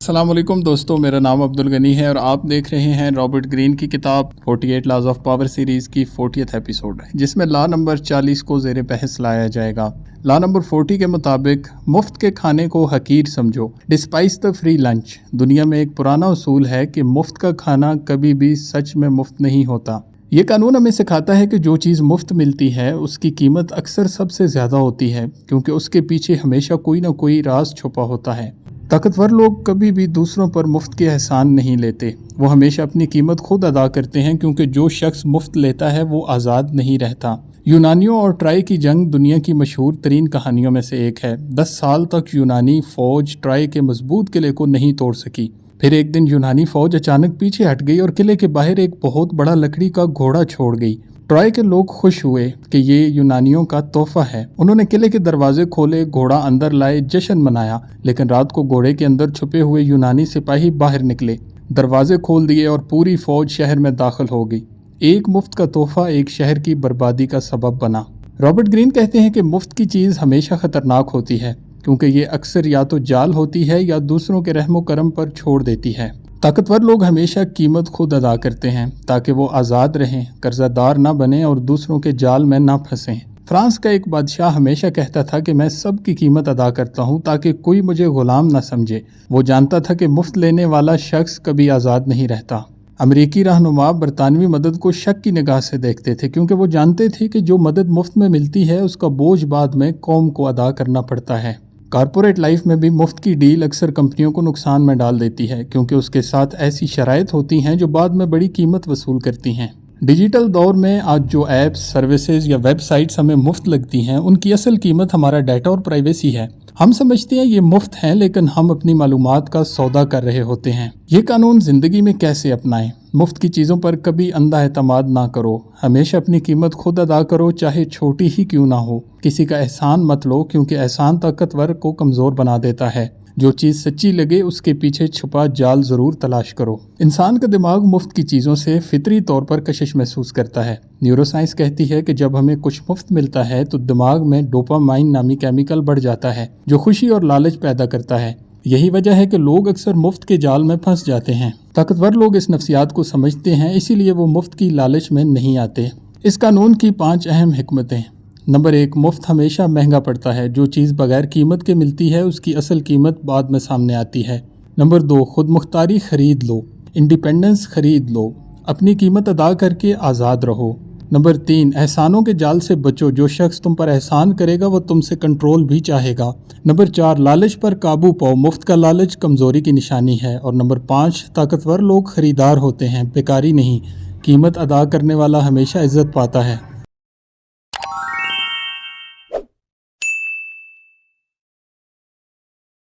अस्सलाम वालेकुम दोस्तों, मेरा नाम अब्दुल गनी है और आप देख रहे हैं रॉबर्ट ग्रीन की किताब 48 लॉज ऑफ पावर सीरीज़ की 40th एपिसोड, जिसमें लॉ नंबर 40 को ज़ेर बहस लाया जाएगा। लॉ नंबर 40 के मुताबिक मुफ्त के खाने को हकीर समझो, डिस्पाइस द फ्री लंच। दुनिया में एक पुराना उसूल है कि मुफ्त का खाना कभी भी सच में मुफ्त नहीं होता। ये कानून हमें सिखाता है कि जो चीज़ मुफ्त मिलती है उसकी कीमत अक्सर सबसे ज़्यादा होती है, क्योंकि उसके पीछे हमेशा कोई ना कोई राज छुपा होता है। ताकतवर लोग कभी भी दूसरों पर मुफ्त के एहसान नहीं लेते, वो हमेशा अपनी कीमत खुद अदा करते हैं, क्योंकि जो शख्स मुफ्त लेता है वो आज़ाद नहीं रहता। यूनानियों और ट्राई की जंग दुनिया की मशहूर तरीन कहानियों में से एक है। 10 साल तक यूनानी फ़ौज ट्राई के मजबूत किले को नहीं तोड़ सकी। फिर एक दिन यूनानी फ़ौज अचानक पीछे हट गई और किले के बाहर एक बहुत बड़ा लकड़ी का घोड़ा छोड़ गई। ट्राई के लोग खुश हुए कि ये यूनानियों का तोहफा है। उन्होंने किले के दरवाजे खोले, घोड़ा अंदर लाए, जश्न मनाया। लेकिन रात को घोड़े के अंदर छुपे हुए यूनानी सिपाही बाहर निकले, दरवाजे खोल दिए और पूरी फौज शहर में दाखिल हो गई। एक मुफ्त का तोहफा एक शहर की बर्बादी का सबब बना। रॉबर्ट ग्रीन कहते हैं कि मुफ्त की चीज़ हमेशा ख़तरनाक होती है, क्योंकि ये अक्सर या तो जाल होती है या दूसरों के रहमो करम पर छोड़ देती है। ताकतवर लोग हमेशा कीमत खुद अदा करते हैं ताकि वो आज़ाद रहें, कर्जादार ना बने और दूसरों के जाल में ना फंसें। फ्रांस का एक बादशाह हमेशा कहता था कि मैं सब की कीमत अदा करता हूँ ताकि कोई मुझे गुलाम ना समझे। वो जानता था कि मुफ्त लेने वाला शख्स कभी आज़ाद नहीं रहता। अमेरिकी रहनुमा बरतानवी मदद को शक की निगाह से देखते थे, क्योंकि वो जानते थे कि जो मदद मुफ्त में मिलती है उसका बोझ बाद में कौम को अदा करना पड़ता है। कॉर्पोरेट लाइफ में भी मुफ्त की डील अक्सर कंपनियों को नुकसान में डाल देती है, क्योंकि उसके साथ ऐसी शराइत होती हैं जो बाद में बड़ी कीमत वसूल करती हैं। डिजिटल दौर में आज जो ऐप्स, सर्विसेज या वेबसाइट्स हमें मुफ्त लगती हैं, उनकी असल कीमत हमारा डाटा और प्राइवेसी है। हम समझते हैं ये मुफ्त हैं, लेकिन हम अपनी मालूमात का सौदा कर रहे होते हैं। ये कानून ज़िंदगी में कैसे अपनाएं? मुफ्त की चीज़ों पर कभी अंधा एतमाद ना करो। हमेशा अपनी कीमत खुद अदा करो, चाहे छोटी ही क्यों ना हो। किसी का एहसान मत लो, क्योंकि एहसान ताकतवर को कमज़ोर बना देता है। जो चीज़ सच्ची लगे उसके पीछे छुपा जाल ज़रूर तलाश करो। इंसान का दिमाग मुफ्त की चीज़ों से फितरी तौर पर कशिश महसूस करता है। न्यूरोसाइंस कहती है कि जब हमें कुछ मुफ्त मिलता है तो दिमाग में डोपामाइन नामी केमिकल बढ़ जाता है, जो खुशी और लालच पैदा करता है। यही वजह है कि लोग अक्सर मुफ्त के जाल में फंस जाते हैं। ताकतवर लोग इस नफ्सियात को समझते हैं, इसीलिए वो मुफ्त की लालच में नहीं आते। इस कानून की 5 अहम हिकमतें। नंबर 1, मुफ्त हमेशा महंगा पड़ता है। जो चीज़ बगैर कीमत के मिलती है उसकी असल कीमत बाद में सामने आती है। नंबर 2, खुद मुख्तारी खरीद लो, इंडिपेंडेंस खरीद लो, अपनी कीमत अदा करके आज़ाद रहो। नंबर 3, एहसानों के जाल से बचो। जो शख्स तुम पर एहसान करेगा वो तुमसे कंट्रोल भी चाहेगा। नंबर 4, लालच पर काबू पाओ। मुफ्त का लालच कमज़ोरी की निशानी है। और नंबर 5, ताकतवर लोग खरीदार होते हैं, बेकारी नहीं। कीमत अदा करने वाला हमेशा इज्जत पाता है।